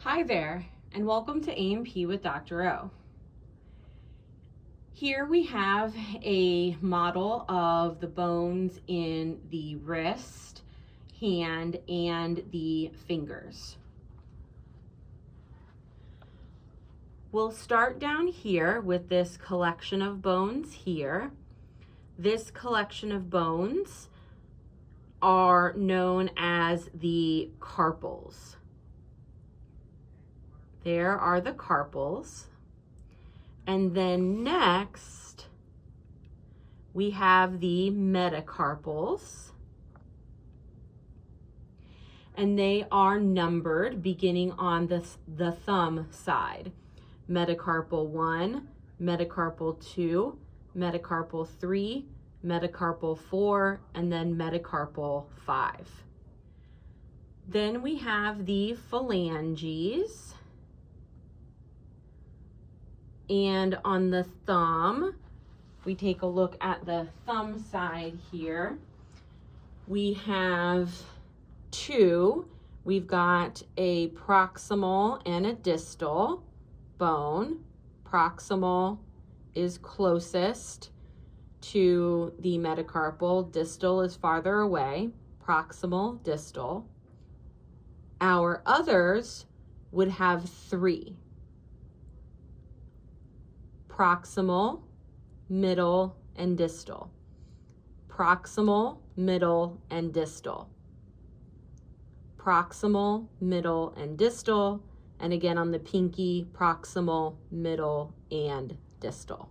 Hi there, and welcome to A&P with Dr. O. Here we have a model of the bones in the wrist, hand, and the fingers. We'll start down here with this collection of bones here. This collection of bones are known as the carpals. There are the carpals. And then next, we have the metacarpals. And they are numbered beginning on the thumb side. Metacarpal 1, metacarpal 2, metacarpal 3, metacarpal 4, and then metacarpal 5. Then we have the phalanges. And on the thumb, we take a look at the thumb side here. We have two. We've got a proximal and a distal bone. Proximal is closest to the metacarpal. Distal is farther away. Proximal, distal. Our others would have three. Proximal, middle, and distal. Proximal, middle, and distal. Proximal, middle, and distal. And again on the pinky, proximal, middle, and distal.